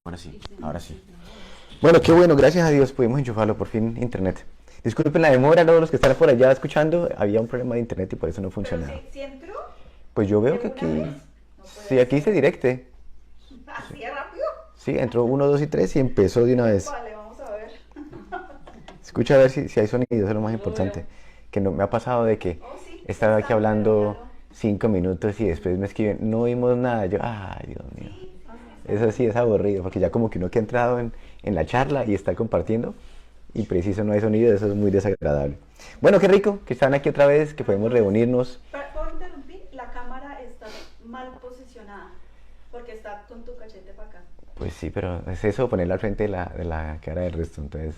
Ahora sí, ahora sí. Bueno, qué bueno, gracias a Dios pudimos enchufarlo por fin internet. Disculpen la demora, todos los que están por allá escuchando, había un problema de internet y por eso no Pero funcionaba. si entró Pues yo veo de que una vez, aquí, no sí, puede aquí dice ser. directe. Así de rápido. Sí, entró uno, 2 y 3 y empezó de una vez. Vale, vamos a ver. Escucha a ver si hay sonido, eso es lo más No lo importante. veo. Que no, me ha pasado de que Oh, sí, he sí estado aquí está, pero ya hablando lo. 5 minutos y después me escriben, no vimos nada. Yo, ay, Dios mío. Sí, así Eso estamos. sí es aburrido, porque ya como que uno que ha entrado en la charla y está compartiendo y preciso no hay sonido, eso es muy desagradable. Bueno, qué rico que están aquí otra vez, que podemos reunirnos. Por interrumpir, la cámara está mal posicionada porque está con tu cachete para acá. Pues sí, pero es eso, ponerla al frente de la cara del resto, entonces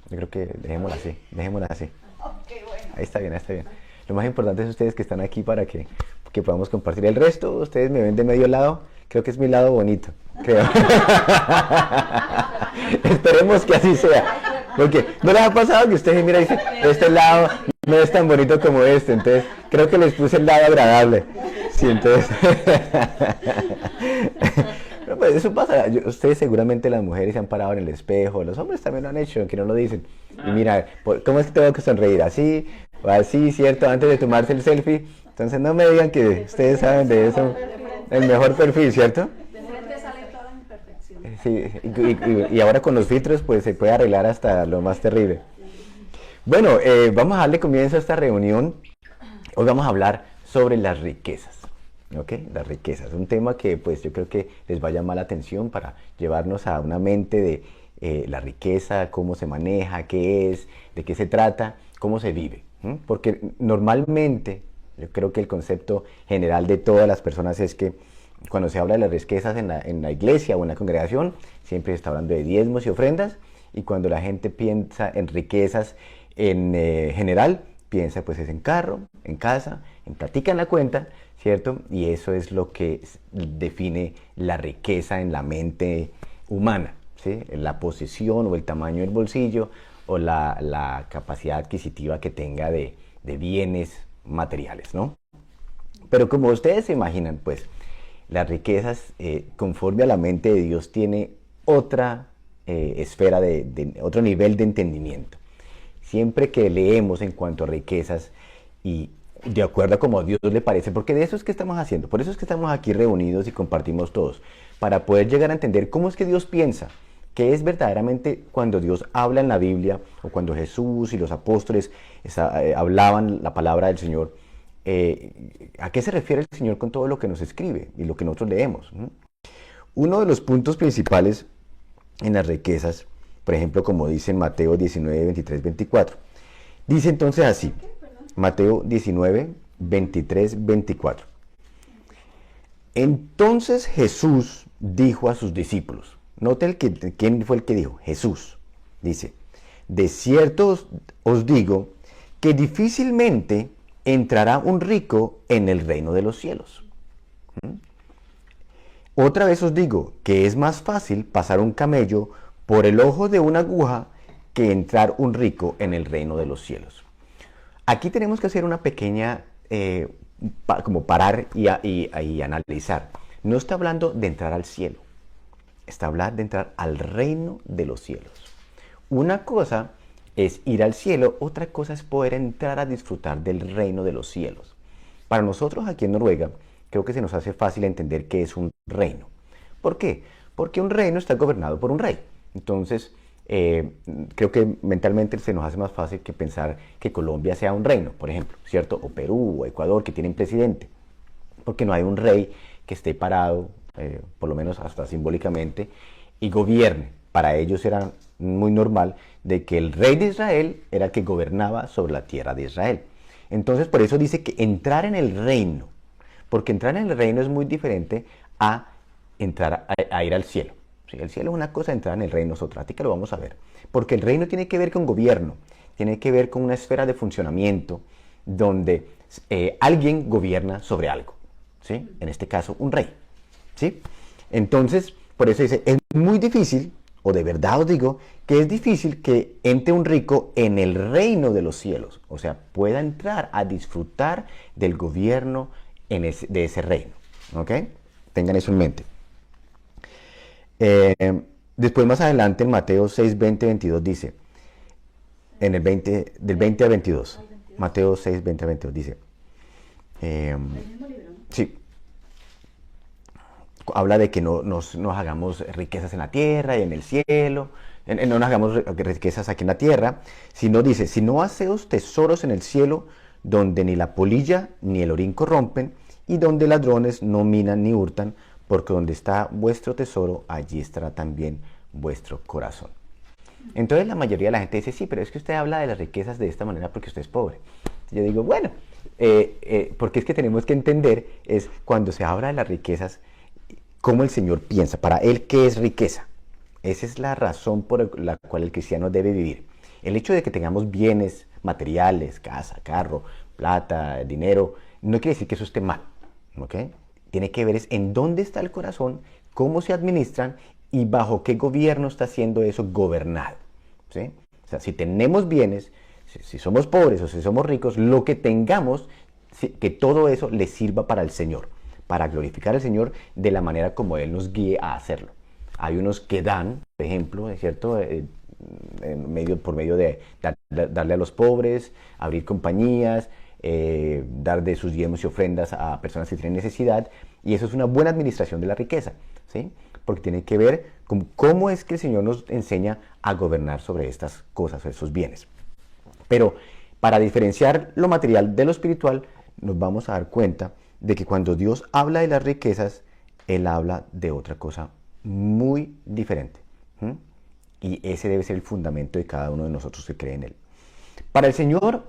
yo creo que dejémosla así, dejémosla así. Ok, bueno. Ahí está bien, ahí está bien. Lo más importante es ustedes que están aquí para que podamos compartir. El resto, ustedes me ven de medio lado, creo que es mi lado bonito, creo. Esperemos que así sea. Porque no les ha pasado que ustedes mira y dicen, este lado no es tan bonito como este, entonces creo que les puse el lado agradable. Sí, entonces. Pero pues eso pasa. Ustedes seguramente las mujeres se han parado en el espejo, los hombres también lo han hecho, aunque no lo dicen. Y mira, ¿cómo es que tengo que sonreír? Así o así, ¿cierto? Antes de tomarse el selfie. Entonces no me digan que ustedes saben de eso. El mejor perfil, ¿cierto? De frente sale toda mi perfección. Sí, y ahora con los filtros pues se puede arreglar hasta lo más terrible. Bueno, vamos a darle comienzo a esta reunión. Hoy vamos a hablar sobre las riquezas. ¿Ok? Las riquezas. Un tema que pues yo creo que les va a llamar la atención para llevarnos a una mente de la riqueza, cómo se maneja, qué es, de qué se trata, cómo se vive. Porque normalmente yo creo que el concepto general de todas las personas es que cuando se habla de las riquezas en la iglesia o en la congregación, siempre se está hablando de diezmos y ofrendas, y cuando la gente piensa en riquezas en general, piensa pues es en carro, en casa, en platica en la cuenta, ¿cierto? Y eso es lo que define la riqueza en la mente humana, ¿sí? La posesión o el tamaño del bolsillo o la capacidad adquisitiva que tenga de bienes materiales, ¿no? Pero como ustedes se imaginan, pues las riquezas, conforme a la mente de Dios, tiene otra esfera, otro nivel de entendimiento. Siempre que leemos en cuanto a riquezas y de acuerdo a como a Dios le parece, porque de eso es que estamos haciendo, por eso es que estamos aquí reunidos y compartimos todos, para poder llegar a entender cómo es que Dios piensa, qué es verdaderamente cuando Dios habla en la Biblia o cuando Jesús y los apóstoles hablaban la palabra del Señor. ¿A qué se refiere el Señor con todo lo que nos escribe y lo que nosotros leemos? Uno de los puntos principales en las riquezas, por ejemplo, como dice en Mateo 19, 23, 24, dice entonces así, ¿Qué? Perdón. Mateo 19, 23, 24. Entonces Jesús dijo a sus discípulos, note quién fue el que dijo, Jesús, dice, de cierto os digo que difícilmente entrará un rico en el reino de los cielos. Otra vez os digo que es más fácil pasar un camello por el ojo de una aguja que entrar un rico en el reino de los cielos. Aquí tenemos que hacer una pequeña, como parar y analizar. No está hablando de entrar al cielo, está hablando de entrar al reino de los cielos. Una cosa es ir al cielo, otra cosa es poder entrar a disfrutar del reino de los cielos. Para nosotros aquí en Noruega, creo que se nos hace fácil entender qué es un reino. ¿Por qué? Porque un reino está gobernado por un rey. Entonces, creo que mentalmente se nos hace más fácil que pensar que Colombia sea un reino, por ejemplo, ¿cierto? O Perú o Ecuador, que tienen presidente. Porque no hay un rey que esté parado, por lo menos hasta simbólicamente, y gobierne. Para ellos era muy normal de que el rey de Israel era el que gobernaba sobre la tierra de Israel. Entonces, por eso dice que entrar en el reino, porque entrar en el reino es muy diferente a entrar a ir al cielo. ¿Sí? El cielo es una cosa, entrar en el reino es otra. A ti que lo vamos a ver. Porque el reino tiene que ver con gobierno, tiene que ver con una esfera de funcionamiento donde alguien gobierna sobre algo. ¿Sí? En este caso, un rey. ¿Sí? Entonces, por eso dice, es muy difícil, o de verdad os digo, que es difícil que entre un rico en el reino de los cielos. O sea, pueda entrar a disfrutar del gobierno de ese reino. ¿Ok? Tengan eso en mente. Eh, Después más adelante en Mateo 6, 20, 22 dice, en el 20, del 20 al 22, Al 22. Mateo 6, 20 al 22 dice, eh, El mismo libro, ¿no? sí, habla de que no nos hagamos riquezas en la tierra y en el cielo, no nos hagamos riquezas aquí en la tierra, sino dice, si no haceos tesoros en el cielo, donde ni la polilla ni el orín corrompen, y donde ladrones no minan ni hurtan, porque donde está vuestro tesoro, allí estará también vuestro corazón. Entonces la mayoría de la gente dice, sí, pero es que usted habla de las riquezas de esta manera porque usted es pobre. Yo digo, bueno, porque es que tenemos que entender, es cuando se habla de las riquezas, cómo el Señor piensa, para Él, ¿qué es riqueza? Esa es la razón por la cual el cristiano debe vivir. El hecho de que tengamos bienes materiales, casa, carro, plata, dinero, no quiere decir que eso esté mal, ¿ok? Tiene que ver es en dónde está el corazón, cómo se administran y bajo qué gobierno está siendo eso gobernado, ¿sí? O sea, si tenemos bienes, si somos pobres o si somos ricos, lo que tengamos, que todo eso le sirva para el Señor, para glorificar al Señor de la manera como Él nos guíe a hacerlo. Hay unos que dan, por ejemplo, ¿es cierto? Por medio de darle a los pobres, abrir compañías, dar de sus diezmos y ofrendas a personas que tienen necesidad, y eso es una buena administración de la riqueza, ¿sí? Porque tiene que ver con cómo es que el Señor nos enseña a gobernar sobre estas cosas, esos bienes. Pero para diferenciar lo material de lo espiritual, nos vamos a dar cuenta de que cuando Dios habla de las riquezas, Él habla de otra cosa muy diferente. ¿Mm? Y ese debe ser el fundamento de cada uno de nosotros que cree en Él. Para el Señor,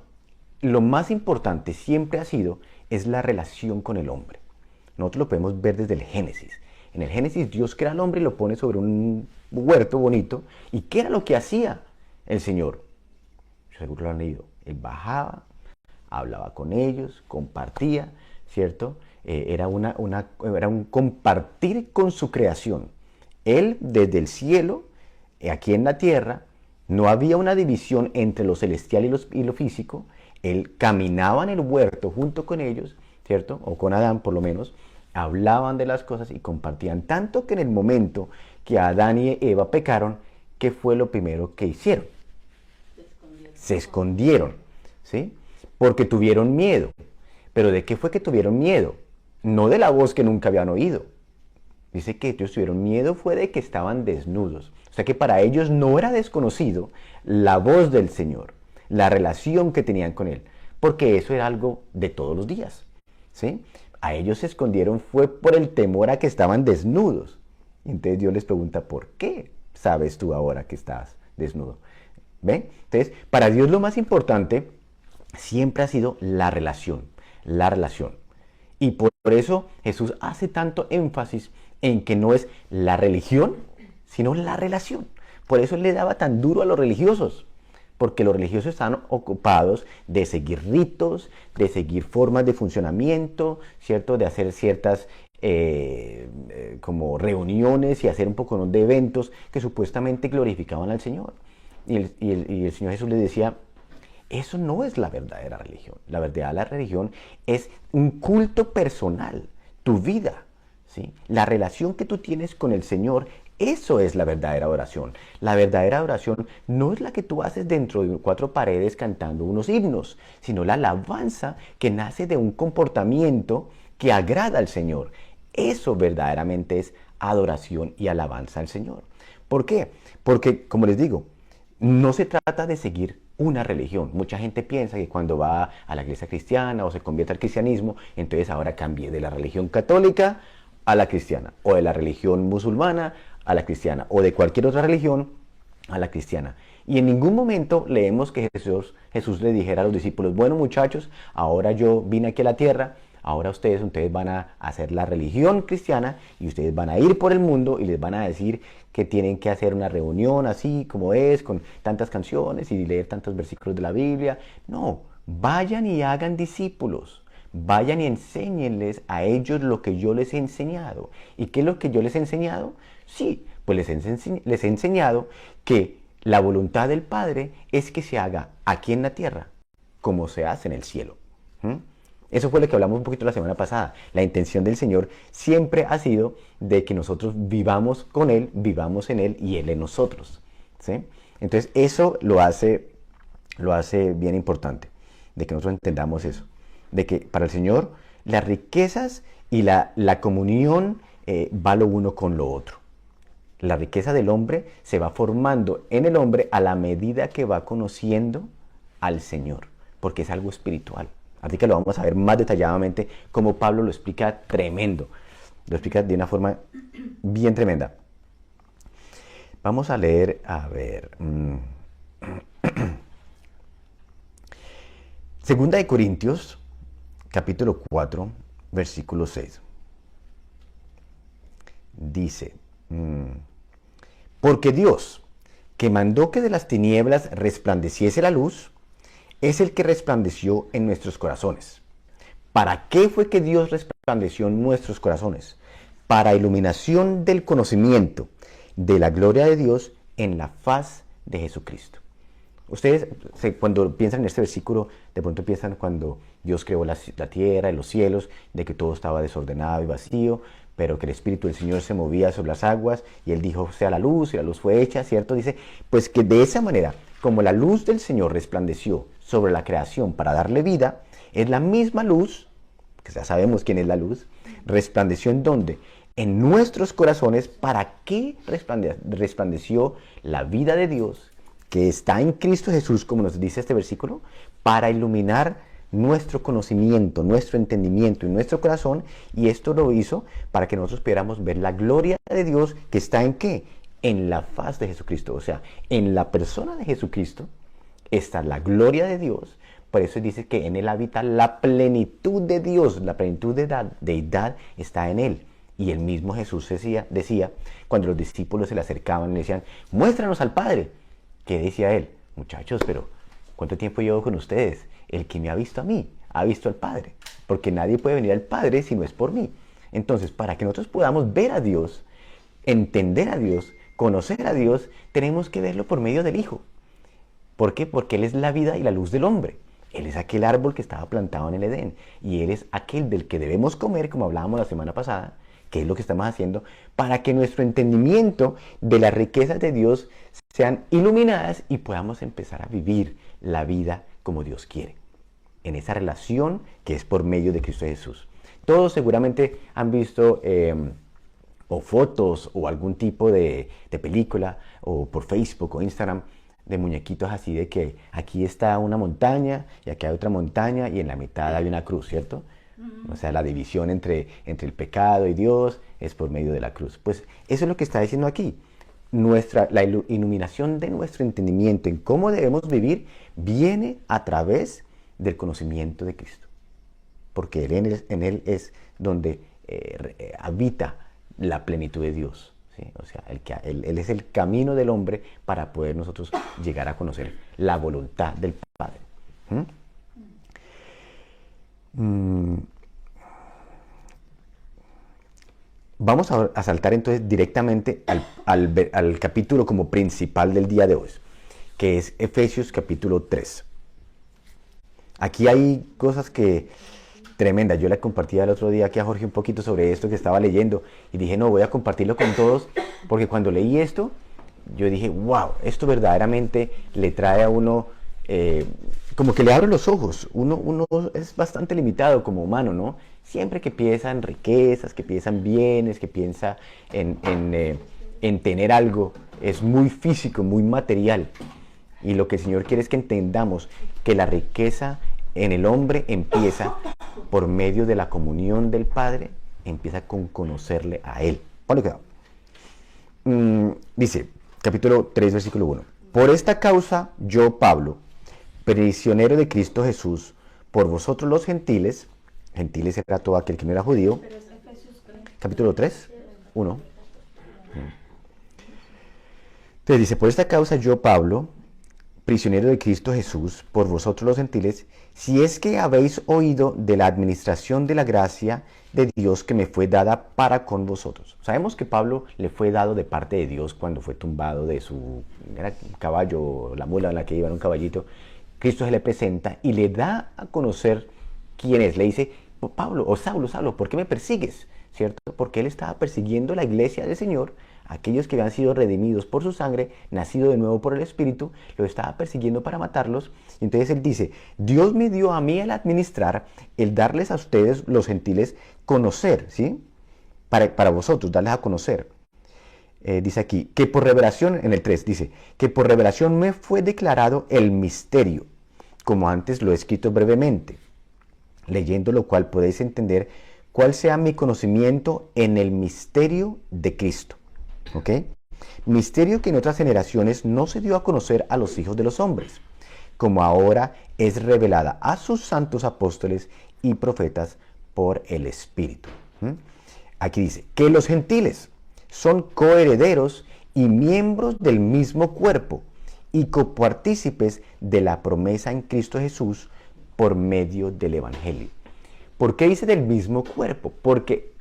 lo más importante siempre ha sido es la relación con el hombre. Nosotros lo podemos ver desde el Génesis. En el Génesis Dios crea al hombre y lo pone sobre un huerto bonito. ¿Y qué era lo que hacía el Señor? Seguro lo han leído. Él bajaba, hablaba con ellos, compartía, ¿cierto? Era un compartir con su creación. Él desde el cielo, aquí en la tierra, no había una división entre lo celestial y lo físico. Él caminaba en el huerto junto con ellos, ¿cierto? O con Adán por lo menos, hablaban de las cosas y compartían. Tanto que en el momento que Adán y Eva pecaron, ¿qué fue lo primero que hicieron? Se escondieron, ¿sí? Porque tuvieron miedo. ¿Pero de qué fue que tuvieron miedo? No de la voz que nunca habían oído. Dice que ellos tuvieron miedo fue de que estaban desnudos. O sea que para ellos no era desconocido la voz del Señor, la relación que tenían con Él, porque eso era algo de todos los días, ¿sí? A ellos se escondieron fue por el temor a que estaban desnudos. Y entonces Dios les pregunta, ¿por qué sabes tú ahora que estás desnudo? ¿Ven? Entonces, para Dios lo más importante siempre ha sido la relación, la relación. Y por eso Jesús hace tanto énfasis en que no es la religión, sino la relación. Por eso Él le daba tan duro a los religiosos, porque los religiosos están ocupados de seguir ritos, de seguir formas de funcionamiento, ¿cierto? De hacer ciertas como reuniones y hacer un poco de eventos que supuestamente glorificaban al Señor. Y el Señor Jesús les decía, eso no es la verdadera religión. La verdadera religión es un culto personal, tu vida, ¿sí? La relación que tú tienes con el Señor, eso es la verdadera oración. La verdadera oración no es la que tú haces dentro de cuatro paredes cantando unos himnos, sino la alabanza que nace de un comportamiento que agrada al Señor. Eso verdaderamente es adoración y alabanza al Señor. ¿Por qué? Porque, como les digo, no se trata de seguir una religión. Mucha gente piensa que cuando va a la iglesia cristiana o se convierte al cristianismo, entonces ahora cambie de la religión católica a la cristiana, o de la religión musulmana a la cristiana, o de cualquier otra religión a la cristiana. Y en ningún momento leemos que Jesús le dijera a los discípulos, bueno muchachos, ahora yo vine aquí a la tierra, ahora ustedes van a hacer la religión cristiana y ustedes van a ir por el mundo y les van a decir que tienen que hacer una reunión así como es, con tantas canciones y leer tantos versículos de la Biblia. No, vayan y hagan discípulos. Vayan y enséñenles a ellos lo que yo les he enseñado. ¿Y qué es lo que yo les he enseñado? Sí, pues les he enseñado que la voluntad del Padre es que se haga aquí en la tierra como se hace en el cielo. ¿Mm? Eso fue lo que hablamos un poquito la semana pasada. La intención del Señor siempre ha sido de que nosotros vivamos con Él, vivamos en Él y Él en nosotros, ¿sí? Entonces eso lo hace bien importante, de que nosotros entendamos eso, de que para el Señor las riquezas y la comunión va lo uno con lo otro. La riqueza del hombre se va formando en el hombre a la medida que va conociendo al Señor, porque es algo espiritual. Así que lo vamos a ver más detalladamente, como Pablo lo explica tremendo. Lo explica de una forma bien tremenda. Vamos a leer, a ver. Segunda de Corintios, capítulo 4, versículo 6. Dice, porque Dios, que mandó que de las tinieblas resplandeciese la luz, es el que resplandeció en nuestros corazones. ¿Para qué fue que Dios resplandeció en nuestros corazones? Para iluminación del conocimiento de la gloria de Dios en la faz de Jesucristo. Ustedes cuando piensan en este versículo, de pronto piensan cuando Dios creó la tierra y los cielos, de que todo estaba desordenado y vacío, pero que el Espíritu del Señor se movía sobre las aguas y Él dijo, sea la luz, y la luz fue hecha, ¿cierto? Dice, pues que de esa manera, como la luz del Señor resplandeció sobre la creación para darle vida, es la misma luz, que ya sabemos quién es la luz, resplandeció en dónde, en nuestros corazones. ¿Para qué resplandeció la vida de Dios que está en Cristo Jesús, como nos dice este versículo? Para iluminar nuestro conocimiento, nuestro entendimiento y nuestro corazón, y esto lo hizo para que nosotros pudiéramos ver la gloria de Dios que está en ¿qué? En la faz de Jesucristo, o sea, en la persona de Jesucristo está la gloria de Dios. Por eso dice que en Él habita la plenitud de Dios, la plenitud de deidad está en Él. Y el mismo Jesús decía, cuando los discípulos se le acercaban y le decían, muéstranos al Padre. ¿Qué decía Él? Muchachos, pero ¿cuánto tiempo llevo con ustedes? El que me ha visto a mí, ha visto al Padre. Porque nadie puede venir al Padre si no es por mí. Entonces, para que nosotros podamos ver a Dios, entender a Dios, conocer a Dios, tenemos que verlo por medio del Hijo. ¿Por qué? Porque Él es la vida y la luz del hombre. Él es aquel árbol que estaba plantado en el Edén. Y Él es aquel del que debemos comer, como hablábamos la semana pasada, que es lo que estamos haciendo, para que nuestro entendimiento de las riquezas de Dios sean iluminadas y podamos empezar a vivir la vida como Dios quiere. En esa relación que es por medio de Cristo Jesús. Todos seguramente han visto o fotos o algún tipo de película o por Facebook o Instagram de muñequitos así de que aquí está una montaña y aquí hay otra montaña y en la mitad hay una cruz, ¿cierto? O sea, la división entre el pecado y Dios es por medio de la cruz. Pues eso es lo que está diciendo aquí. La iluminación de nuestro entendimiento en cómo debemos vivir viene a través del conocimiento de Cristo. Porque en Él es donde habita la plenitud de Dios. ¿Sí? O sea, Él es el camino del hombre para poder nosotros llegar a conocer la voluntad del Padre. Vamos a saltar entonces directamente al capítulo como principal del día de hoy, que es Efesios capítulo 3. Aquí hay cosas que tremendas. Yo le compartí el otro día aquí a Jorge un poquito sobre esto que estaba leyendo y dije, no, voy a compartirlo con todos, porque cuando leí esto, yo dije, wow, esto verdaderamente le trae a uno, como que le abre los ojos. Uno es bastante limitado como humano, ¿no? Siempre que piensa en riquezas, que piensa en bienes, que piensa en tener algo, es muy físico, muy material. Y lo que el Señor quiere es que entendamos que la riqueza en el hombre empieza por medio de la comunión del Padre, empieza con conocerle a Él. Ponle cuidado. Dice, capítulo 3, versículo 1. Por esta causa, yo, Pablo, prisionero de Cristo Jesús, por vosotros los gentiles era todo aquel que no era judío. Capítulo 3, 1. Entonces dice, por esta causa yo, Pablo, prisionero de Cristo Jesús, por vosotros los gentiles, si es que habéis oído de la administración de la gracia de Dios que me fue dada para con vosotros. Sabemos que Pablo le fue dado de parte de Dios cuando fue tumbado de su caballo, la mula en la que iba, en un caballito. Cristo se le presenta y le da a conocer quién es. Le dice, Pablo o Saulo, Saulo, ¿por qué me persigues? ¿Cierto? Porque él estaba persiguiendo la iglesia del Señor, aquellos que habían sido redimidos por su sangre, nacido de nuevo por el Espíritu, lo estaba persiguiendo para matarlos. Y entonces él dice, Dios me dio a mí el administrar, el darles a ustedes, los gentiles, conocer, ¿sí? Para vosotros, darles a conocer. Dice aquí, que por revelación, en el 3, dice, que por revelación me fue declarado el misterio, como antes lo he escrito brevemente, leyendo lo cual podéis entender cuál sea mi conocimiento en el misterio de Cristo. ¿Ok? Misterio que en otras generaciones no se dio a conocer a los hijos de los hombres, como ahora es revelada a sus santos apóstoles y profetas por el Espíritu. Aquí dice, que los gentiles son coherederos y miembros del mismo cuerpo y copartícipes de la promesa en Cristo Jesús por medio del Evangelio. ¿Por qué dice del mismo cuerpo? Porque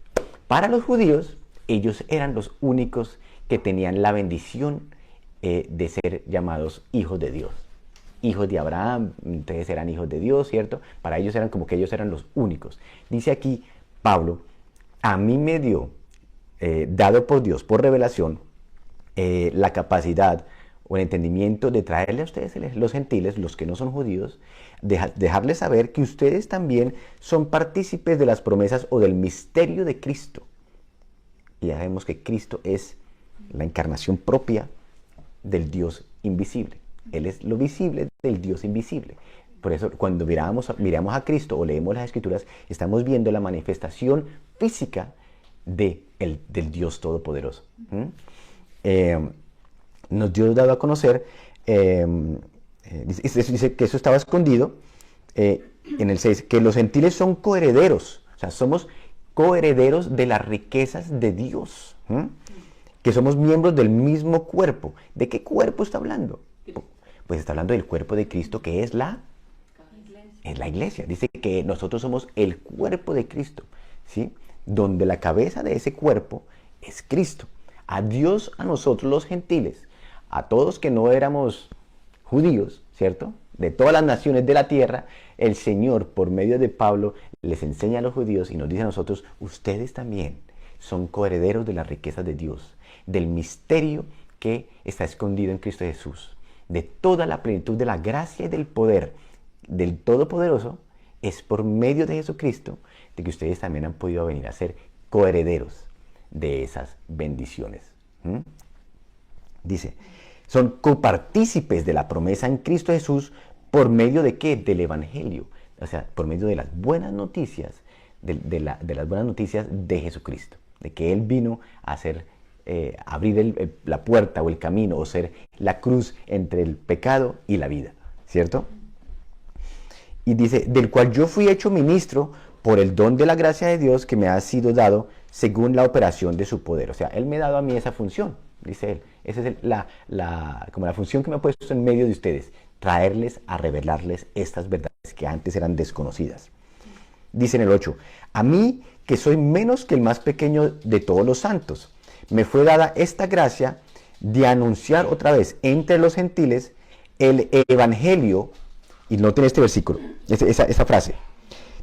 para los judíos ellos eran los únicos que tenían la bendición de ser llamados hijos de Dios. Hijos de Abraham, entonces eran hijos de Dios, ¿cierto? Para ellos eran como que ellos eran los únicos. Dice aquí Pablo, a mí me dio, dado por Dios, por revelación, la capacidad o el entendimiento de traerle a ustedes, los gentiles, los que no son judíos, dejarles saber que ustedes también son partícipes de las promesas o del misterio de Cristo. Y ya sabemos que Cristo es la encarnación propia del Dios invisible. Él es lo visible del Dios invisible. Por eso cuando miramos a Cristo o leemos las Escrituras, estamos viendo la manifestación física del Dios Todopoderoso. Nos dio dado a conocer, dice que eso estaba escondido, en el 6, que los gentiles son coherederos, o sea, somos coherederos de las riquezas de Dios, que somos miembros del mismo cuerpo. ¿De qué cuerpo está hablando? Pues está hablando del cuerpo de Cristo, que es la iglesia. Dice que nosotros somos el cuerpo de Cristo, ¿sí? Donde la cabeza de ese cuerpo es Cristo. A Dios, a nosotros los gentiles, a todos que no éramos judíos, ¿cierto? De todas las naciones de la tierra, el Señor, por medio de Pablo, les enseña a los judíos y nos dice a nosotros, ustedes también son coherederos de las riquezas de Dios, del misterio que está escondido en Cristo Jesús, de toda la plenitud de la gracia y del poder del Todopoderoso, es por medio de Jesucristo de que ustedes también han podido venir a ser coherederos de esas bendiciones. Dice, son copartícipes de la promesa en Cristo Jesús por medio de ¿qué? Del Evangelio, o sea, por medio de las buenas noticias, de las buenas noticias de Jesucristo, de que Él vino a hacer, abrir la puerta o el camino, o ser la cruz entre el pecado y la vida, ¿cierto? Y dice, del cual yo fui hecho ministro por el don de la gracia de Dios que me ha sido dado según la operación de su poder. O sea, Él me ha dado a mí esa función, dice Él. Esa es como la función que me ha puesto en medio de ustedes, traerles a revelarles estas verdades que antes eran desconocidas. Dice en el 8, a mí que soy menos que el más pequeño de todos los santos, me fue dada esta gracia de anunciar otra vez entre los gentiles el evangelio. Y noten este versículo, esa frase.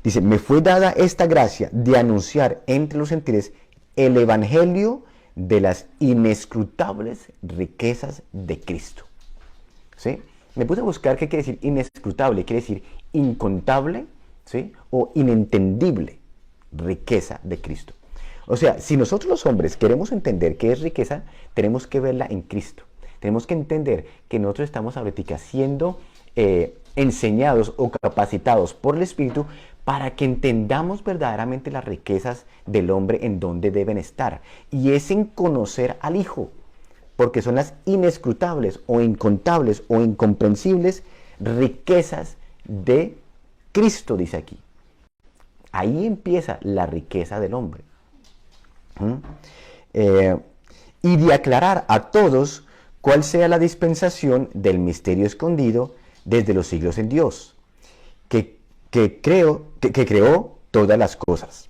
Dice, me fue dada esta gracia de anunciar entre los gentiles el evangelio de las inescrutables riquezas de Cristo. ¿Sí? Me puse a buscar qué quiere decir inescrutable, quiere decir incontable, ¿sí? O inentendible riqueza de Cristo. O sea, si nosotros los hombres queremos entender qué es riqueza, tenemos que verla en Cristo. Tenemos que entender que nosotros estamos ahorita siendo enseñados o capacitados por el Espíritu para que entendamos verdaderamente las riquezas del hombre en donde deben estar. Y es en conocer al Hijo, porque son las inescrutables o incontables o incomprensibles riquezas de Cristo, dice aquí. Ahí empieza la riqueza del hombre. Y de aclarar a todos cuál sea la dispensación del misterio escondido desde los siglos en Dios, que creó todas las cosas.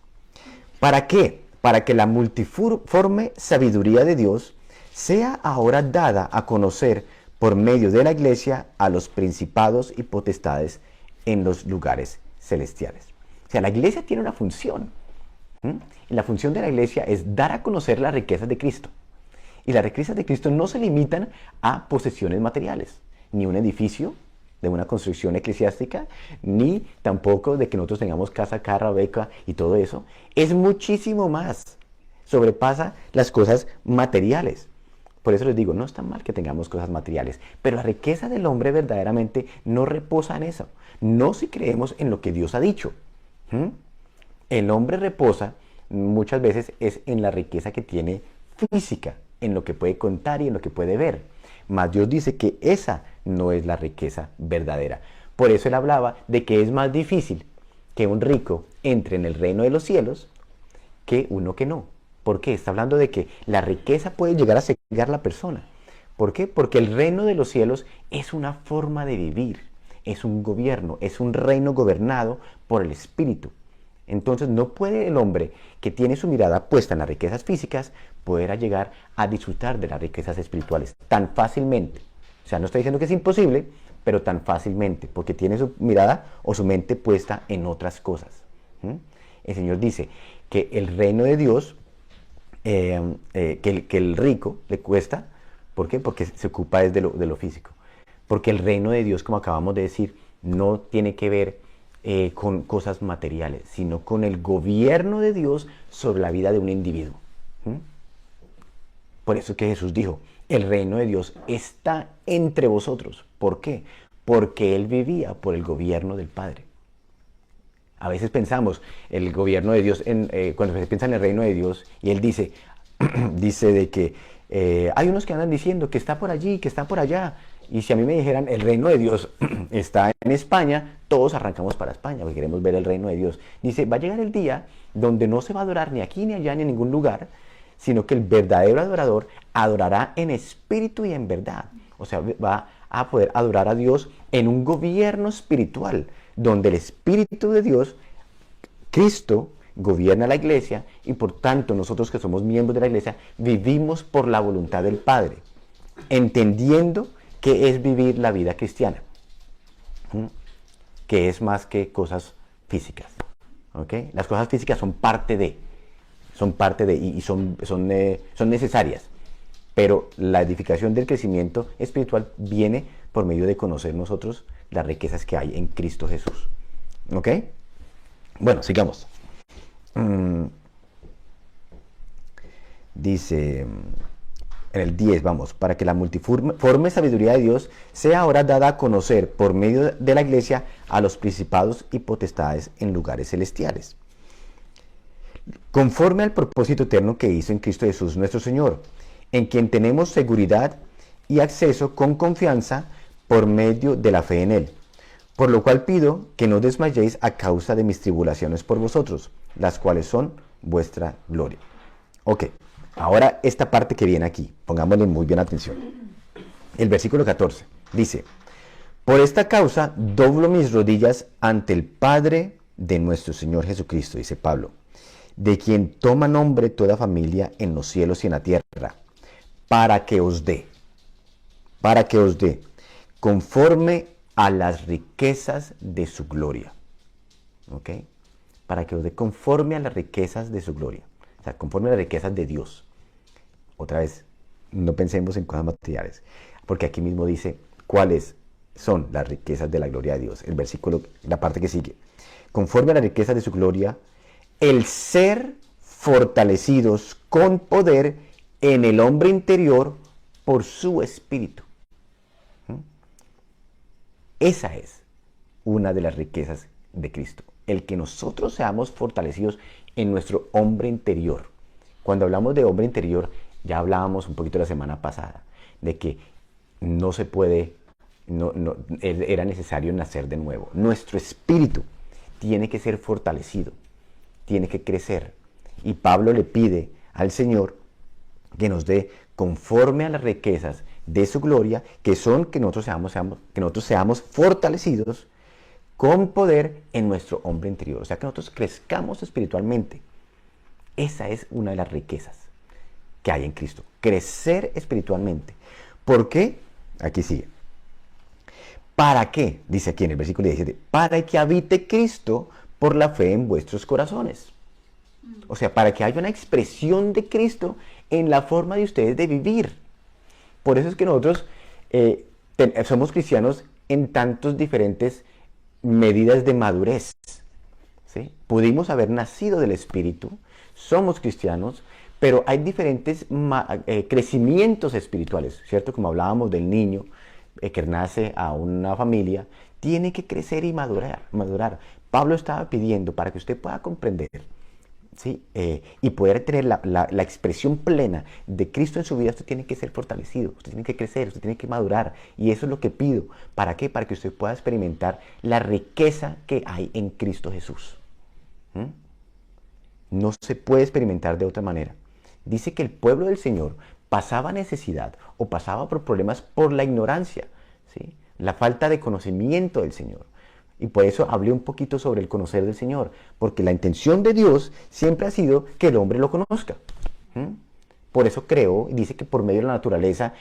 ¿Para qué? Para que la multiforme sabiduría de Dios sea ahora dada a conocer por medio de la iglesia a los principados y potestades en los lugares celestiales. O sea, la iglesia tiene una función. Y la función de la iglesia es dar a conocer las riquezas de Cristo. Y las riquezas de Cristo no se limitan a posesiones materiales, ni un edificio de una construcción eclesiástica, ni tampoco de que nosotros tengamos casa, carro, beca y todo eso. Es muchísimo más. Sobrepasa las cosas materiales. Por eso les digo, no está mal que tengamos cosas materiales, pero la riqueza del hombre verdaderamente no reposa en eso. No si creemos en lo que Dios ha dicho. El hombre reposa muchas veces es en la riqueza que tiene física, en lo que puede contar y en lo que puede ver. Mas Dios dice que esa no es la riqueza verdadera. Por eso Él hablaba de que es más difícil que un rico entre en el reino de los cielos que uno que no. ¿Por qué? Está hablando de que la riqueza puede llegar a cegar a la persona. ¿Por qué? Porque el reino de los cielos es una forma de vivir, es un gobierno, es un reino gobernado por el Espíritu. Entonces no puede el hombre que tiene su mirada puesta en las riquezas físicas poder llegar a disfrutar de las riquezas espirituales tan fácilmente. O sea, no estoy diciendo que es imposible, pero tan fácilmente, porque tiene su mirada o su mente puesta en otras cosas. El Señor dice que el reino de Dios, que el rico le cuesta. ¿Por qué? Porque se ocupa desde de lo físico. Porque el reino de Dios, como acabamos de decir, no tiene que ver con cosas materiales, sino con el gobierno de Dios sobre la vida de un individuo. Por eso que Jesús dijo, el reino de Dios está entre vosotros. ¿Por qué? Porque Él vivía por el gobierno del Padre. A veces pensamos el gobierno de Dios, cuando se piensa en el reino de Dios, y Él dice, dice de que hay unos que andan diciendo que está por allí, que está por allá. Y si a mí me dijeran, el reino de Dios está en España, todos arrancamos para España, porque queremos ver el reino de Dios. Dice, va a llegar el día donde no se va a adorar ni aquí, ni allá, ni en ningún lugar, sino que el verdadero adorador adorará en espíritu y en verdad. O sea, va a poder adorar a Dios en un gobierno espiritual, donde el Espíritu de Dios, Cristo, gobierna la iglesia, y por tanto nosotros que somos miembros de la iglesia, vivimos por la voluntad del Padre, entendiendo que es vivir la vida cristiana, que es más que cosas físicas. ¿Okay? Las cosas físicas son parte de y son necesarias, pero la edificación del crecimiento espiritual viene por medio de conocer nosotros las riquezas que hay en Cristo Jesús. ¿Ok? Bueno, sigamos. Dice en el 10, vamos, para que la multiforme sabiduría de Dios sea ahora dada a conocer por medio de la iglesia a los principados y potestades en lugares celestiales, conforme al propósito eterno que hizo en Cristo Jesús nuestro Señor, en quien tenemos seguridad y acceso con confianza por medio de la fe en Él. Por lo cual pido que no desmayéis a causa de mis tribulaciones por vosotros, las cuales son vuestra gloria. Ok, ahora esta parte que viene aquí, pongámosle muy bien atención. El versículo 14 dice, por esta causa doblo mis rodillas ante el Padre de nuestro Señor Jesucristo, dice Pablo, de quien toma nombre toda familia en los cielos y en la tierra, para que os dé, conforme a las riquezas de su gloria. ¿Ok? Para que os dé conforme a las riquezas de su gloria. O sea, conforme a las riquezas de Dios. Otra vez, no pensemos en cosas materiales, porque aquí mismo dice cuáles son las riquezas de la gloria de Dios. El versículo, la parte que sigue. Conforme a las riquezas de su gloria, el ser fortalecidos con poder en el hombre interior por su espíritu. Esa es una de las riquezas de Cristo, el que nosotros seamos fortalecidos en nuestro hombre interior. Cuando hablamos de hombre interior, ya hablábamos un poquito la semana pasada, de que no se puede, era necesario nacer de nuevo. Nuestro espíritu tiene que ser fortalecido, tiene que crecer. Y Pablo le pide al Señor que nos dé conforme a las riquezas de su gloria, que son que nosotros seamos fortalecidos con poder en nuestro hombre interior. O sea, que nosotros crezcamos espiritualmente. Esa es una de las riquezas que hay en Cristo. Crecer espiritualmente. ¿Por qué? Aquí sigue. ¿Para qué? Dice aquí en el versículo 17. Para que habite Cristo por la fe en vuestros corazones. O sea, para que haya una expresión de Cristo en la forma de ustedes de vivir. Por eso es que nosotros somos cristianos en tantas diferentes medidas de madurez. ¿Sí? Pudimos haber nacido del Espíritu, somos cristianos, pero hay diferentes crecimientos espirituales, ¿cierto? Como hablábamos del niño que nace a una familia, tiene que crecer y madurar. Pablo estaba pidiendo para que usted pueda comprender, ¿sí? Y poder tener la expresión plena de Cristo en su vida. Usted tiene que ser fortalecido, usted tiene que crecer, usted tiene que madurar. Y eso es lo que pido. ¿Para qué? Para que usted pueda experimentar la riqueza que hay en Cristo Jesús. No se puede experimentar de otra manera. Dice que el pueblo del Señor pasaba necesidad o pasaba por problemas por la ignorancia, ¿sí? La falta de conocimiento del Señor. Y por eso hablé un poquito sobre el conocer del Señor, porque la intención de Dios siempre ha sido que el hombre lo conozca. Por eso creó, dice que por medio de la naturaleza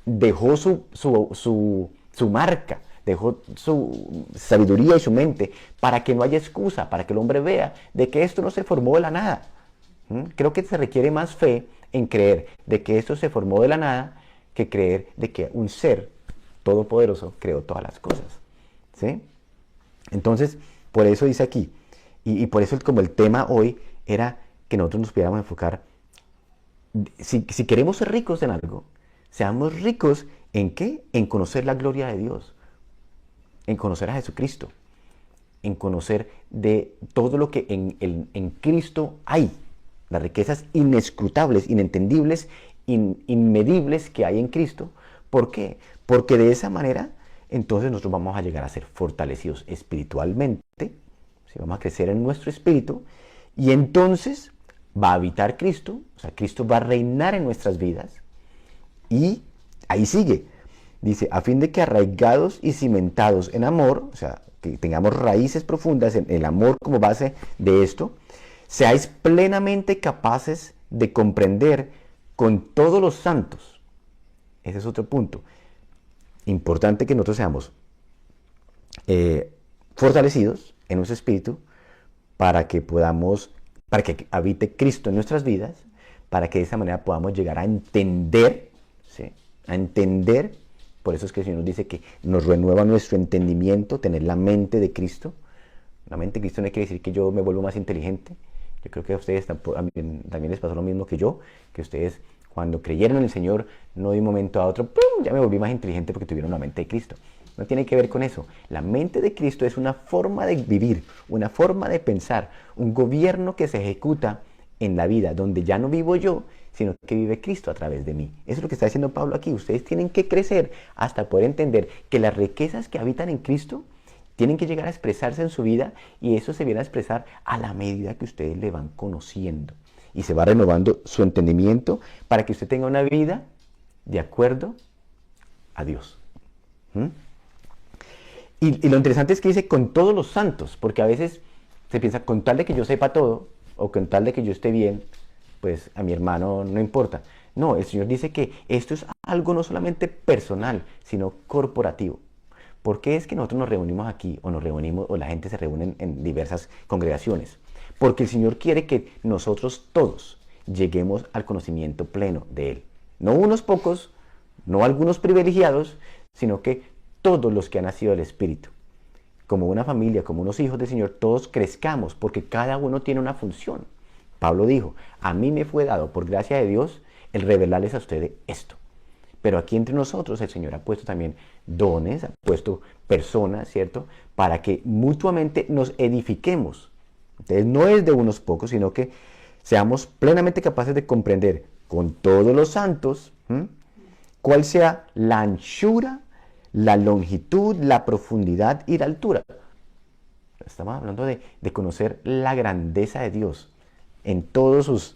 dejó su marca, dejó su sabiduría y su mente para que no haya excusa, para que el hombre vea de que esto no se formó de la nada. Creo que se requiere más fe en creer de que esto se formó de la nada que creer de que un ser todopoderoso creó todas las cosas. ¿Sí? Entonces, por eso dice aquí, y por eso como el tema hoy era que nosotros nos pudiéramos enfocar, si queremos ser ricos en algo, seamos ricos ¿en qué? En conocer la gloria de Dios, en conocer a Jesucristo, en conocer de todo lo que en Cristo hay, las riquezas inescrutables, inentendibles, inmedibles que hay en Cristo. ¿Por qué? Porque de esa manera entonces nosotros vamos a llegar a ser fortalecidos espiritualmente, ¿sí? Vamos a crecer en nuestro espíritu y entonces va a habitar Cristo, o sea, Cristo va a reinar en nuestras vidas y ahí sigue, dice, a fin de que arraigados y cimentados en amor, o sea, que tengamos raíces profundas en el amor como base de esto, seáis plenamente capaces de comprender con todos los santos. Ese es otro punto. Importante que nosotros seamos fortalecidos en nuestro espíritu para que habite Cristo en nuestras vidas, para que de esa manera podamos llegar a entender, ¿sí? A entender, por eso es que el Señor nos dice que nos renueva nuestro entendimiento, tener la mente de Cristo. La mente de Cristo no quiere decir que yo me vuelvo más inteligente. Yo creo que a ustedes también les pasó lo mismo que yo, que ustedes cuando creyeron en el Señor, no de un momento a otro, ¡pum!, ya me volví más inteligente porque tuvieron la mente de Cristo. No tiene que ver con eso. La mente de Cristo es una forma de vivir, una forma de pensar, un gobierno que se ejecuta en la vida, donde ya no vivo yo, sino que vive Cristo a través de mí. Eso es lo que está diciendo Pablo aquí. Ustedes tienen que crecer hasta poder entender que las riquezas que habitan en Cristo tienen que llegar a expresarse en su vida y eso se viene a expresar a la medida que ustedes le van conociendo. Y se va renovando su entendimiento para que usted tenga una vida de acuerdo a Dios. Y lo interesante es que dice con todos los santos, porque a veces se piensa con tal de que yo sepa todo, o con tal de que yo esté bien, pues a mi hermano no importa. No, el Señor dice que esto es algo no solamente personal, sino corporativo. ¿Por qué es que nosotros nos reunimos aquí, o la gente se reúne en diversas congregaciones? Porque el Señor quiere que nosotros todos lleguemos al conocimiento pleno de Él. No unos pocos, no algunos privilegiados, sino que todos los que han nacido del Espíritu. Como una familia, como unos hijos del Señor, todos crezcamos, porque cada uno tiene una función. Pablo dijo, a mí me fue dado por gracia de Dios el revelarles a ustedes esto. Pero aquí entre nosotros el Señor ha puesto también dones, ha puesto personas, ¿cierto? Para que mutuamente nos edifiquemos. Entonces no es de unos pocos, sino que seamos plenamente capaces de comprender con todos los santos cuál sea la anchura, la longitud, la profundidad y la altura. Estamos hablando de conocer la grandeza de Dios en todas sus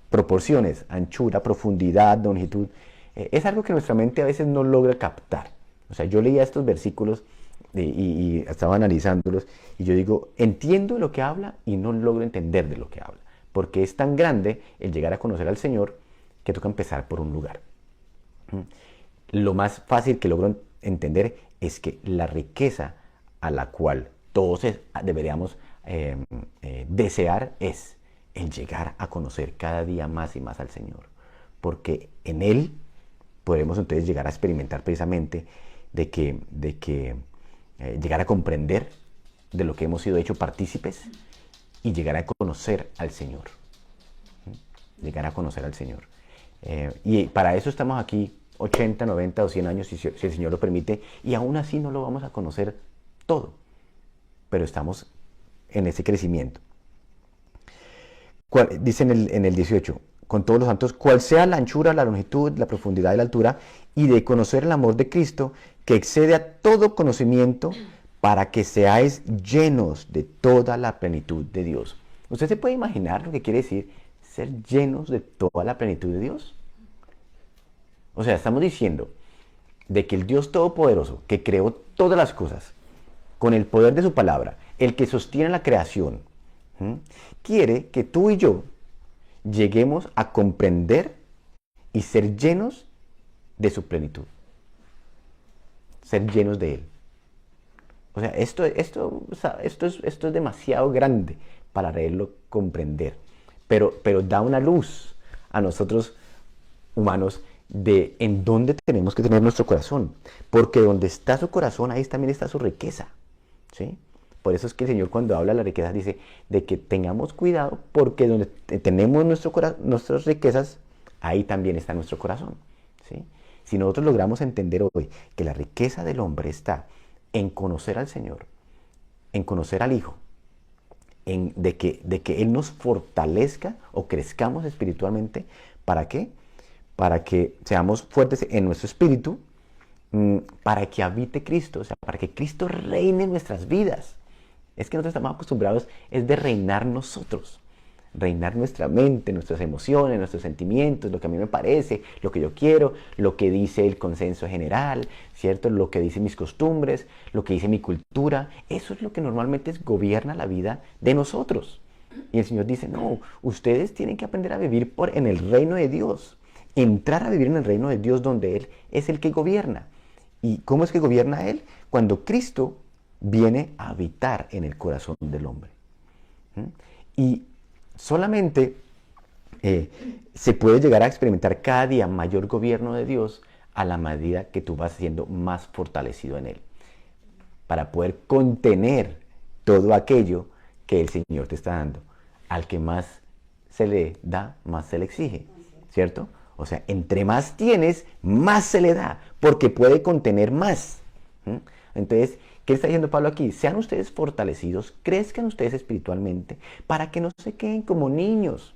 proporciones, anchura, profundidad, longitud. Es algo que nuestra mente a veces no logra captar. O sea, yo leía estos versículos y estaba analizándolos y yo digo, entiendo lo que habla y no logro entender de lo que habla, porque es tan grande el llegar a conocer al Señor que toca empezar por un lugar. Lo más fácil que logro entender es que la riqueza a la cual todos deberíamos desear es el llegar a conocer cada día más y más al Señor. Porque en Él podremos entonces llegar a experimentar precisamente de que llegar a comprender de lo que hemos sido hechos partícipes y llegar a conocer al Señor. Llegar a conocer al Señor. Y para eso estamos aquí 80, 90 o 100 años, si el Señor lo permite, y aún así no lo vamos a conocer todo. Pero estamos en ese crecimiento. Dice en el 18, con todos los santos, cuál sea la anchura, la longitud, la profundidad y la altura, y de conocer el amor de Cristo, que excede a todo conocimiento, para que seáis llenos de toda la plenitud de Dios. ¿Usted se puede imaginar lo que quiere decir ser llenos de toda la plenitud de Dios? O sea, estamos diciendo de que el Dios Todopoderoso, que creó todas las cosas, con el poder de su palabra, el que sostiene la creación, quiere que tú y yo lleguemos a comprender y ser llenos de su plenitud. Ser llenos de Él. O sea, esto es demasiado grande para poderlo comprender. Pero da una luz a nosotros humanos de en dónde tenemos que tener nuestro corazón. Porque donde está su corazón, ahí también está su riqueza. ¿Sí? Por eso es que el Señor, cuando habla de la riqueza, dice de que tengamos cuidado, porque donde tenemos nuestras riquezas, ahí también está nuestro corazón. ¿Sí? Si nosotros logramos entender hoy que la riqueza del hombre está en conocer al Señor, en conocer al Hijo, de que Él nos fortalezca o crezcamos espiritualmente, ¿para qué? Para que seamos fuertes en nuestro espíritu, para que habite Cristo, o sea, para que Cristo reine en nuestras vidas. Es que nosotros estamos acostumbrados es de reinar nosotros, reinar nuestra mente, nuestras emociones, nuestros sentimientos, lo que a mí me parece, lo que yo quiero, lo que dice el consenso general, ¿cierto? Lo que dicen mis costumbres, lo que dice mi cultura. Eso es lo que normalmente gobierna la vida de nosotros. Y el Señor dice, no, ustedes tienen que aprender a vivir en el reino de Dios, entrar a vivir en el reino de Dios donde Él es el que gobierna. ¿Y cómo es que gobierna Él? Cuando Cristo viene a habitar en el corazón del hombre. Y solamente se puede llegar a experimentar cada día mayor gobierno de Dios a la medida que tú vas siendo más fortalecido en Él, para poder contener todo aquello que el Señor te está dando. Al que más se le da, más se le exige, ¿cierto? O sea, entre más tienes, más se le da, porque puede contener más. Entonces, ¿qué está diciendo Pablo aquí? Sean ustedes fortalecidos, crezcan ustedes espiritualmente, para que no se queden como niños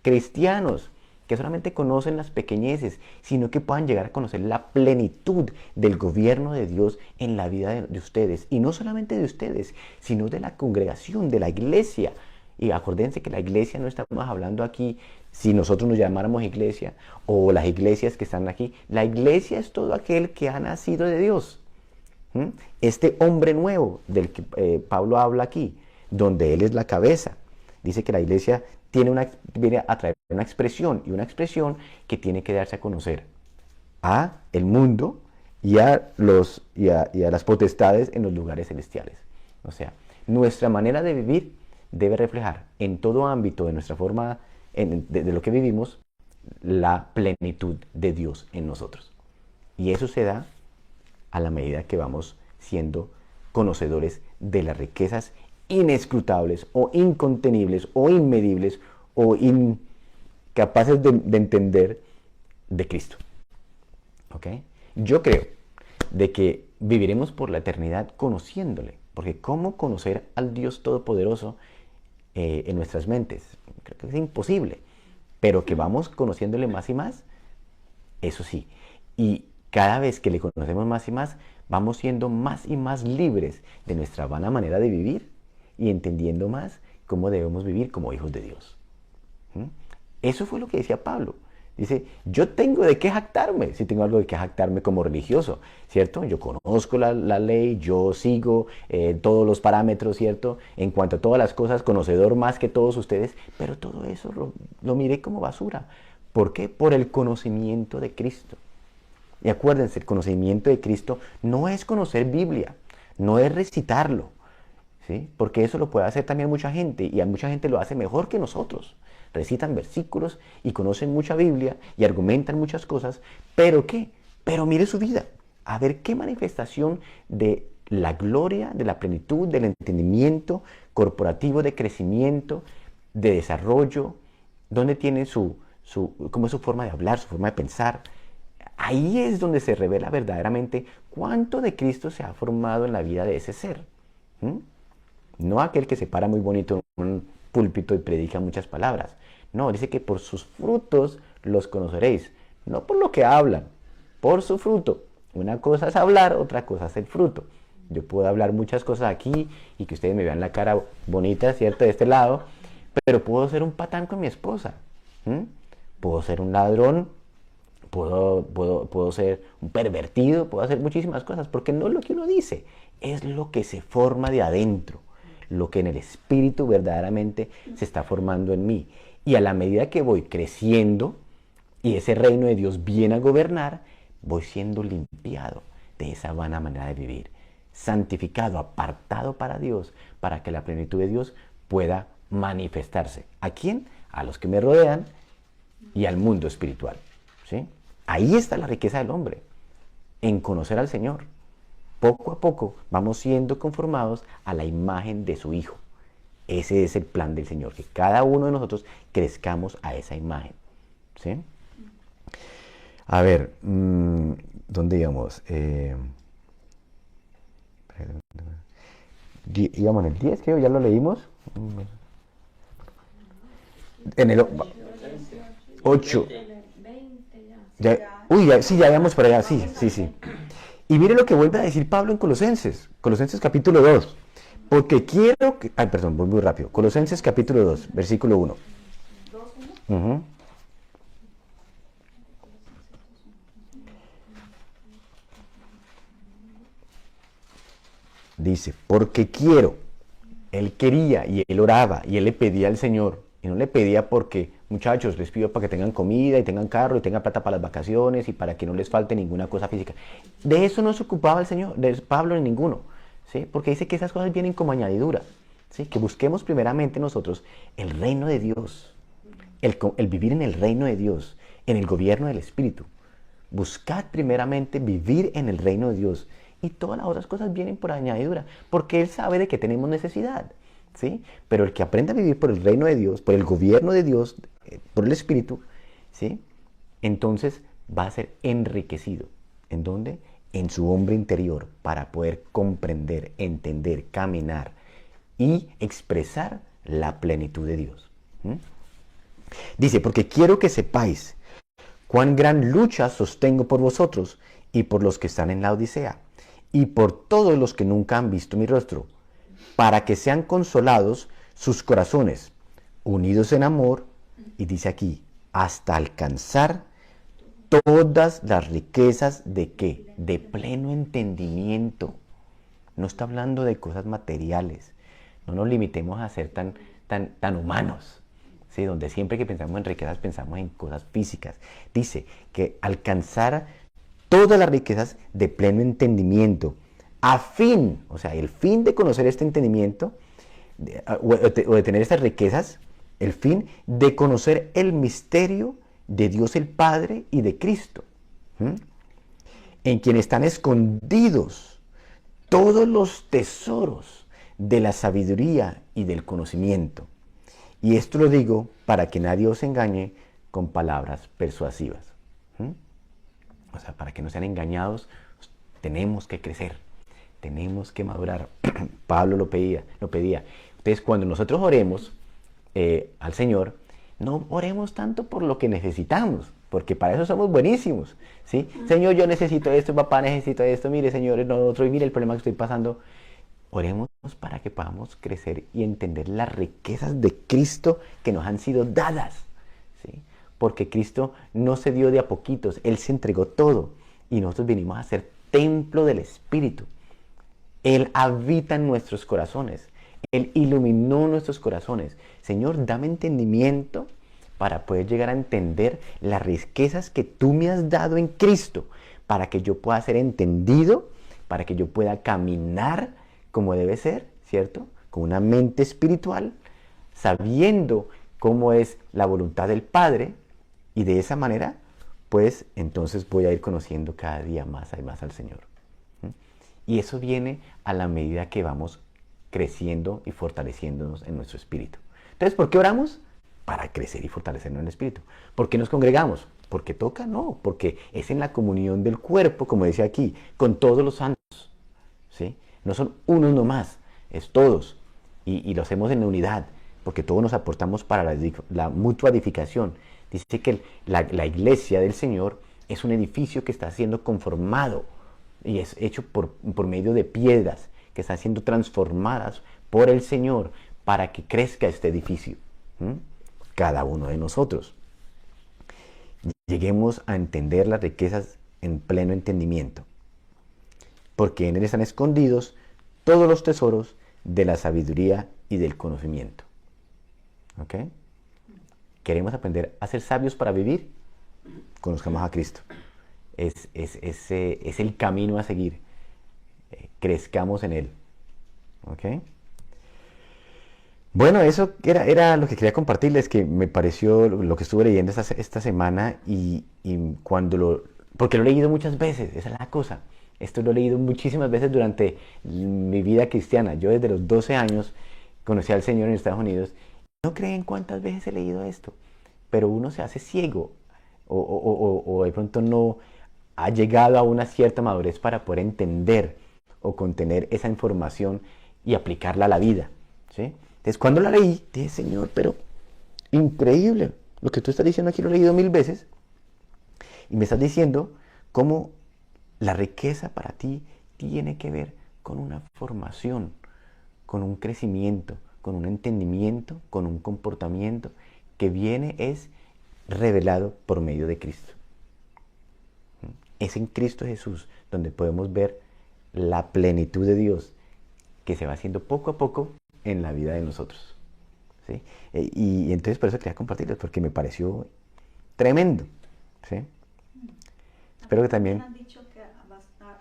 cristianos, que solamente conocen las pequeñeces, sino que puedan llegar a conocer la plenitud del gobierno de Dios en la vida de ustedes. Y no solamente de ustedes, sino de la congregación, de la iglesia. Y acuérdense que la iglesia no estamos hablando aquí, si nosotros nos llamáramos iglesia, o las iglesias que están aquí. La iglesia es todo aquel que ha nacido de Dios. Este hombre nuevo del que Pablo habla aquí, donde él es la cabeza. Dice que la iglesia viene a traer una expresión, y una expresión que tiene que darse a conocer a el mundo y a las potestades en los lugares celestiales. O sea, nuestra manera de vivir debe reflejar en todo ámbito de nuestra forma, de lo que vivimos, la plenitud de Dios en nosotros. Y eso se da a la medida que vamos siendo conocedores de las riquezas inescrutables o incontenibles o inmedibles o incapaces de entender de Cristo. ¿Ok? Yo creo de que viviremos por la eternidad conociéndole, porque ¿cómo conocer al Dios Todopoderoso en nuestras mentes? Creo que es imposible, pero que vamos conociéndole más y más, eso sí. Y cada vez que le conocemos más y más, vamos siendo más y más libres de nuestra vana manera de vivir y entendiendo más cómo debemos vivir como hijos de Dios. Eso fue lo que decía Pablo. Dice, yo tengo de qué jactarme, si tengo algo de qué jactarme como religioso, ¿cierto? Yo conozco la ley, yo sigo todos los parámetros, ¿cierto? En cuanto a todas las cosas, conocedor más que todos ustedes, pero todo eso lo miré como basura. ¿Por qué? Por el conocimiento de Cristo. Y acuérdense, el conocimiento de Cristo no es conocer Biblia, no es recitarlo, ¿sí? Porque eso lo puede hacer también mucha gente y a mucha gente lo hace mejor que nosotros. Recitan versículos y conocen mucha Biblia y argumentan muchas cosas, pero ¿qué? Pero mire su vida, a ver qué manifestación de la gloria, de la plenitud, del entendimiento corporativo, de crecimiento, de desarrollo, dónde tiene cómo es su forma de hablar, su forma de pensar. Ahí es donde se revela verdaderamente cuánto de Cristo se ha formado en la vida de ese ser. ¿Mm? No aquel que se para muy bonito en un púlpito y predica muchas palabras. No, dice que por sus frutos los conoceréis. No por lo que hablan, por su fruto. Una cosa es hablar, otra cosa es el fruto. Yo puedo hablar muchas cosas aquí y que ustedes me vean la cara bonita, ¿cierto? De este lado, pero puedo ser un patán con mi esposa. ¿Mm? Puedo ser un ladrón, puedo ser un pervertido, puedo hacer muchísimas cosas, porque no es lo que uno dice, es lo que se forma de adentro, lo que en el espíritu verdaderamente se está formando en mí. Y a la medida que voy creciendo y ese reino de Dios viene a gobernar, voy siendo limpiado de esa vana manera de vivir, santificado, apartado para Dios, para que la plenitud de Dios pueda manifestarse. ¿A quién? A los que me rodean y al mundo espiritual. ¿Sí? Ahí está la riqueza del hombre, en conocer al Señor. Poco a poco vamos siendo conformados a la imagen de su Hijo. Ese es el plan del Señor, que cada uno de nosotros crezcamos a esa imagen. ¿Sí? A ver, ¿dónde íbamos? Íbamos en el 10, creo, ya lo leímos. En el 8. Sí, ya íbamos para allá, sí. Y mire lo que vuelve a decir Pablo en Colosenses, Colosenses capítulo 2. Porque quiero que... Ay, perdón, voy muy rápido. Colosenses capítulo 2, versículo 1. Dice, porque quiero. Él quería y él oraba y él le pedía al Señor. Y no le pedía porque, muchachos, les pido para que tengan comida y tengan carro y tengan plata para las vacaciones y para que no les falte ninguna cosa física. De eso no se ocupaba el Señor, de Pablo en ninguno. ¿Sí? Porque dice que esas cosas vienen como añadidura. ¿Sí? Que busquemos primeramente nosotros el reino de Dios. El vivir en el reino de Dios, en el gobierno del Espíritu. Buscad primeramente vivir en el reino de Dios. Y todas las otras cosas vienen por añadidura. Porque Él sabe de que tenemos necesidad. ¿Sí? Pero el que aprenda a vivir por el reino de Dios, por el gobierno de Dios, por el Espíritu, ¿sí? Entonces va a ser enriquecido. ¿En dónde? En su hombre interior, para poder comprender, entender, caminar y expresar la plenitud de Dios. ¿Mm? Dice, porque quiero que sepáis cuán gran lucha sostengo por vosotros y por los que están en la Odisea y por todos los que nunca han visto mi rostro, para que sean consolados sus corazones, unidos en amor, y dice aquí, hasta alcanzar todas las riquezas de ¿qué? De pleno entendimiento. No está hablando de cosas materiales. No nos limitemos a ser tan humanos, ¿sí? Donde siempre que pensamos en riquezas pensamos en cosas físicas. Dice que alcanzar todas las riquezas de pleno entendimiento, a fin, o sea, el fin de conocer este entendimiento o de tener estas riquezas, el fin de conocer el misterio de Dios el Padre y de Cristo, en quien están escondidos todos los tesoros de la sabiduría y del conocimiento. Y esto lo digo para que nadie os engañe con palabras persuasivas. O sea, para que no sean engañados, tenemos que crecer. Tenemos que madurar. Pablo lo pedía. Entonces, cuando nosotros oremos al Señor, no oremos tanto por lo que necesitamos, porque para eso somos buenísimos, ¿sí? Señor, yo necesito esto, papá, necesito esto, mire, Señor, no otro, y mire el problema que estoy pasando. Oremos para que podamos crecer y entender las riquezas de Cristo que nos han sido dadas, ¿sí? Porque Cristo no se dio de a poquitos, Él se entregó todo, y nosotros vinimos a ser templo del Espíritu. Él habita en nuestros corazones. Él iluminó nuestros corazones. Señor, dame entendimiento para poder llegar a entender las riquezas que tú me has dado en Cristo, para que yo pueda ser entendido para que yo pueda caminar como debe ser, ¿cierto? Con una mente espiritual, sabiendo cómo es la voluntad del Padre, y de esa manera, pues entonces voy a ir conociendo cada día más y más al Señor. Y eso viene a la medida que vamos creciendo y fortaleciéndonos en nuestro espíritu. Entonces, ¿por qué oramos? Para crecer y fortalecernos en el espíritu. ¿Por qué nos congregamos? ¿Porque toca? No, porque es en la comunión del cuerpo, como decía aquí, con todos los santos, ¿sí? No son unos nomás, es todos. Y lo hacemos en unidad, porque todos nos aportamos para la mutua edificación. Dice que la iglesia del Señor es un edificio que está siendo conformado y es hecho por medio de piedras que están siendo transformadas por el Señor para que crezca este edificio. Cada uno de nosotros lleguemos a entender las riquezas en pleno entendimiento, porque en él están escondidos todos los tesoros de la sabiduría y del conocimiento. ¿Ok? ¿Queremos aprender a ser sabios para vivir? Conozcamos a Cristo. Es el camino a seguir. Crezcamos en él. ¿Ok? Bueno, eso era lo que quería compartirles, que me pareció lo que estuve leyendo esta semana y porque lo he leído muchas veces, esa es la cosa. Esto lo he leído muchísimas veces durante mi vida cristiana. Yo desde los 12 años conocí al Señor en Estados Unidos. No creen cuántas veces he leído esto, pero uno se hace ciego o de pronto no ha llegado a una cierta madurez para poder entender o contener esa información y aplicarla a la vida, ¿sí? Entonces, cuando la leí, dije, Señor, pero increíble, lo que tú estás diciendo aquí lo he leído 1000 veces, y me estás diciendo cómo la riqueza para ti tiene que ver con una formación, con un crecimiento, con un entendimiento, con un comportamiento que es revelado por medio de Cristo. Es en Cristo Jesús donde podemos ver la plenitud de Dios que se va haciendo poco a poco en la vida de nosotros, ¿sí? Y entonces por eso quería compartirles, porque me pareció tremendo, ¿sí? Espero que también... Han dicho que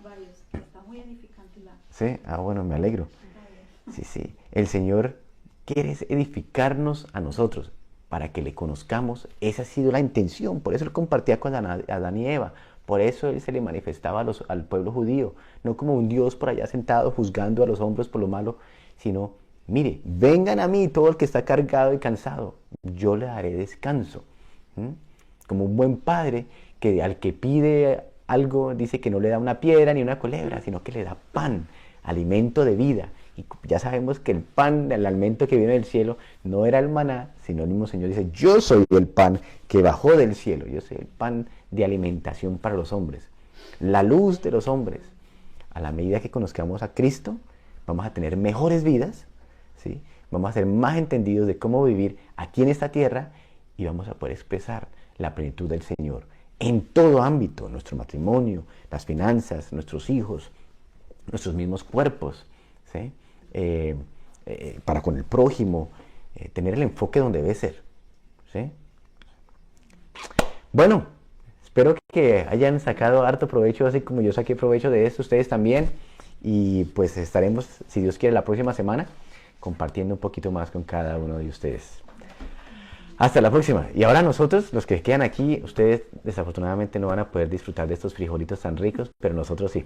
varios, que está muy edificante la... Sí, bueno, me alegro. Sí, sí. El Señor quiere edificarnos a nosotros para que le conozcamos. Esa ha sido la intención. Por eso Él compartía con Adán y Eva. Por eso Él se le manifestaba al pueblo judío. No como un Dios por allá sentado juzgando a los hombres por lo malo, sino, mire, vengan a mí todo el que está cargado y cansado. Yo le daré descanso. Como un buen padre que al que pide algo dice que no le da una piedra ni una culebra, sino que le da pan, alimento de vida. Y ya sabemos que el pan, el alimento que viene del cielo, no era el maná, sino el mismo Señor dice, yo soy el pan que bajó del cielo, yo soy el pan de alimentación para los hombres, la luz de los hombres. A la medida que conozcamos a Cristo, vamos a tener mejores vidas, ¿sí? Vamos a ser más entendidos de cómo vivir aquí en esta tierra y vamos a poder expresar la plenitud del Señor en todo ámbito, nuestro matrimonio, las finanzas, nuestros hijos, nuestros mismos cuerpos, ¿sí? Para con el prójimo, tener el enfoque donde debe ser, ¿sí? Bueno, espero que hayan sacado harto provecho, así como yo saqué provecho de esto, ustedes también, y pues estaremos, si Dios quiere, la próxima semana compartiendo un poquito más con cada uno de ustedes. Hasta la próxima. Y ahora nosotros, los que quedan aquí, ustedes desafortunadamente no van a poder disfrutar de estos frijolitos tan ricos, pero nosotros sí.